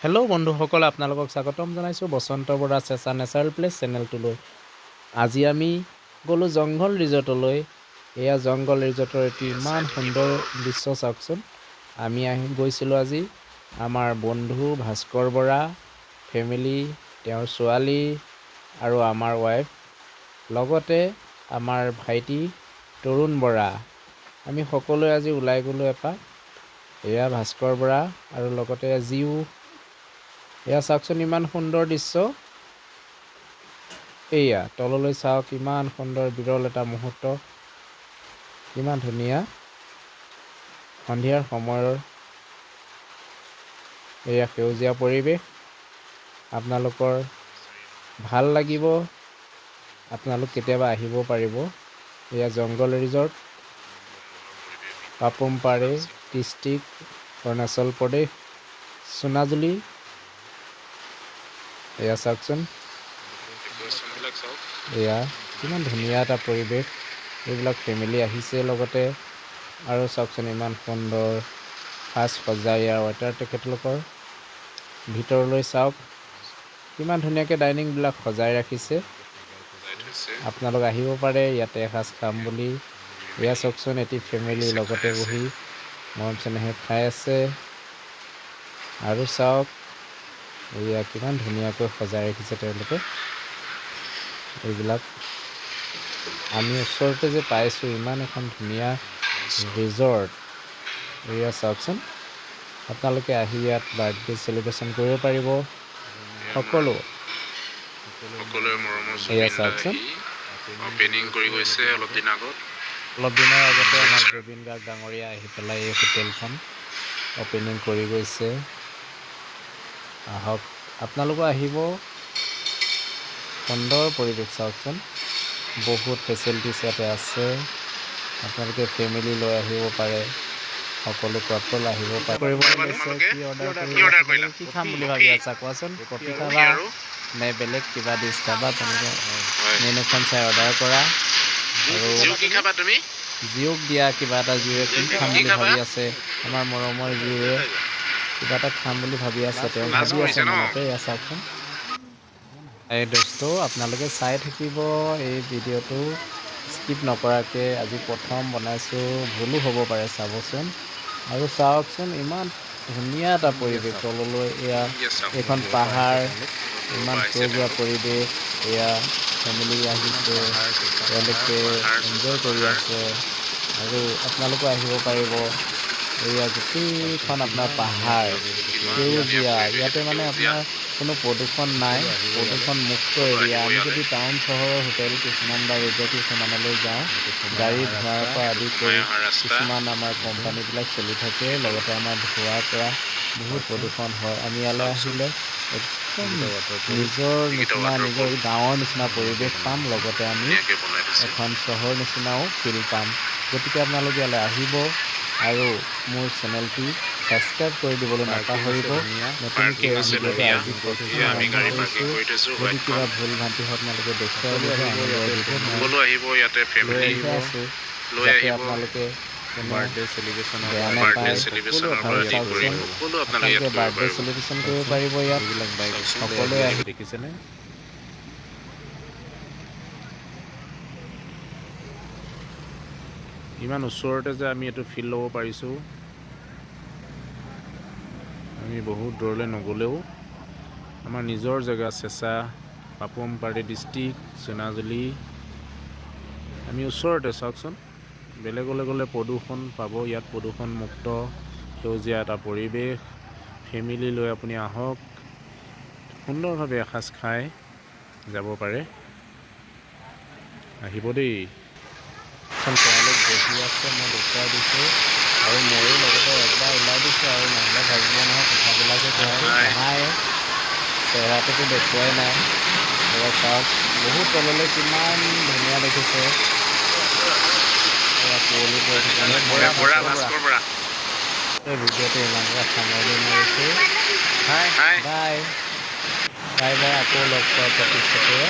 Hello' বন্ধুসকল, আপোনালোকক স্বাগতম জনাইছোঁ বসন্ত বৰা চেঁচা নেচাৰেল প্লেচ চেনেলটোলৈ। আজি আমি গ'লোঁ জংঘল ৰিজৰ্টলৈ। এয়া জংঘল ৰিজৰ্টৰ এটি ইমান সুন্দৰ দৃশ্য চাওকচোন। আমি গৈছিলোঁ আজি আমাৰ বন্ধু ভাস্কৰ বৰা, ফেমিলি, তেওঁৰ ছোৱালী আৰু আমাৰ ৱাইফ, লগতে আমাৰ ভাইটি তৰুণ বৰা। আমি সকলোৱে আজি ওলাই গ'লোঁ এপাক। এয়া ভাস্কৰ বৰা আৰু লগতে জিউ। এয়া চাওকচোন, ইমান সুন্দৰ দৃশ্য। এয়া তললৈ চাওক, ইমান সুন্দৰ বিৰল এটা মুহূৰ্ত, ইমান ধুনীয়া সন্ধিয়াৰ সময়ৰ এয়া সেউজীয়া পৰিৱেশ। আপোনালোকৰ ভাল লাগিব, আপোনালোক কেতিয়াবা আহিব পাৰিব। এয়া জংঘল ৰিজৰ্ট, পাপুমপাৰে ডিষ্ট্ৰিক্ট, অৰুণাচল প্ৰদেশ, সোনাজুলি। এয়া চাওকচোন, এয়া কিমান ধুনীয়া এটা পৰিৱেশ। এইবিলাক ফেমিলি আহিছে লগতে, আৰু চাওকচোন ইমান সুন্দৰ সাজ সজ্জা ইয়াৰ ৱাটাৰ তেখেতলোকৰ। ভিতৰলৈ চাওক, কিমান ধুনীয়াকৈ ডাইনিংবিলাক সজাই ৰাখিছে। আপোনালোক আহিব পাৰে ইয়াতে এসাঁজ খাম বুলি। এয়া চাওকচোন, এটি ফেমিলি লগতে বহি মৰম চেনেহে খাই আছে। আৰু চাওক, এয়া কিমান ধুনীয়াকৈ সজাই ৰাখিছে তেওঁলোকে। এইবিলাক আমি ওচৰতে যে পাইছোঁ ইমান এখন ধুনীয়া ৰিজৰ্ট। এয়া চাওকচোন, আপোনালোকে আহি ইয়াত বাৰ্থডে চেলিব্ৰেশ্যন কৰিব পাৰিব। সকলোৱে এয়া চাওকচোন, অপেনিং কৰি গৈছে অলপ দিনৰ আগতে আমাৰ জুবিন গাৰ্গ ডাঙৰীয়া আহি পেলাই এই হোটেলখন অপেনিং কৰি গৈছে। আহক, আপোনালোকো আহিব। সুন্দৰ পৰিৱেশ চাওকচোন, বহুত ফেচিলিটিছ ইয়াতে আছে। আপোনালোকে ফেমিলি লৈ আহিব পাৰে, সকলো কাপল আহিব পাৰে। কি খাম বুলি ভাবি আছা কোৱাচোন? কফি খাবা নে বেলেগ কিবা ডিছ খাবা? তেনেকৈ মেনুখন চাই অৰ্ডাৰ কৰা। আৰু জিউক দিয়া কিবা এটা। জিউৱে কি খাম বুলি ভাবি আছে? আমাৰ মৰমৰ জিউৱে কিবা এটা খাম বুলি ভাবি আছে, তেওঁ ভাবি আছে মনতে। এয়া চাওকচোন, এই দোস্ত আপোনালোকে চাই থাকিব এই ভিডিঅ'টো স্কিপ নকৰাকৈ। আজি প্ৰথম বনাইছোঁ, ভুলো হ'ব পাৰে, চাবচোন। আৰু চাওকচোন, ইমান ধুনীয়া এটা পৰিৱেশ তললৈ। এয়া এইখন পাহাৰ, ইমান সেউজীয়া পৰিৱেশ। এয়া ফেমিলি আহিছে, তেওঁলোকে এনজয় কৰি আছে। আৰু আপোনালোকো আহিব পাৰিব। এয়া গোটেইখন আপোনাৰ পাহাৰ, সেউজীয়া। ইয়াতে মানে আপোনাৰ কোনো প্ৰদূষণ নাই, প্ৰদূষণ মুক্ত এৰিয়া। আমি যদি টাউন চহৰৰ হোটেল কিছুমান বা ৰিজৰ্ট কিছুমানলৈ যাওঁ, গাড়ী ধোঁৱাৰ পৰা আদি কৰি কিছুমান আমাৰ কোম্পানীবিলাক চলি থাকে, লগতে আমাৰ ধোঁৱাৰ পৰা বহুত প্ৰদূষণ হয়। আমি ইয়ালৈ আহিলে একদম নিজৰ নিচিনা, নিজৰ গাঁৱৰ নিচিনা পৰিৱেশ পাম, লগতে আমি এখন চহৰ নিচিনাও ফিল পাম। গতিকে আপোনালোকে ইয়ালৈ আহিব আৰু মোৰ চেনেলটি ছাবস্ক্ৰাইব কৰি দিবলৈ নাপাহৰিব। নতুনকৈ এই ভিডিঅ'টো আজি প্ৰথম আৰম্ভ কৰিছোঁ। যদি কিবা ভুল ভ্ৰান্তি হয় আপোনালোকে দেখুৱাই দিব, লৈ আহিব আছোঁ, যাতে আপোনালোকে বাৰ্থডে চেলিব্ৰেশ্যনৰ বেয়া নাপায়। আপোনালোকে বাৰ্থডে চেলিব্ৰেশ্যন কৰিব পাৰিব ইয়াত। এইবিলাক বাইক সকলোৱে আহি দেখিছেনে? ইমান ওচৰতে যে আমি এইটো ফিল ল'ব পাৰিছোঁ। আমি বহুত দূৰলৈ নগ'লেও আমাৰ নিজৰ জেগা চেঁচা, পাপুমপাৰে ডিষ্ট্ৰিক্ট, সোনাজুলি। আমি ওচৰতে চাওকচোন। বেলেগলৈ গ'লে প্ৰদূষণ পাব, ইয়াত প্ৰদূষণমুক্ত সেউজীয়া এটা পৰিৱেশ। ফেমিলি লৈ আপুনি আহক, সুন্দৰভাৱে এসাঁজ খাই যাব পাৰে। আহিব দেই। তেওঁলোক বহি আছে, মই দেখুৱাই দিছোঁ, আৰু ময়ো লগতে একবাৰ ওলাই দিছোঁ। আৰু নহ'লে ভাবিব নহয় কথাবিলাকে হাই চেহেৰাটোতো দেখুৱাই নাই। এয়া চাওক, বহুত তললৈ কিমান ধুনীয়া দেখিছে। এয়া কুঁৱলী পৰি থাকে। এই ভিডিঅ'টো ইমানকৈ সামৰণি মাৰিছোঁ। Bye bye bye. আকৌ লগ পোৱাৰ প্ৰতিশ্ৰুতিৰে।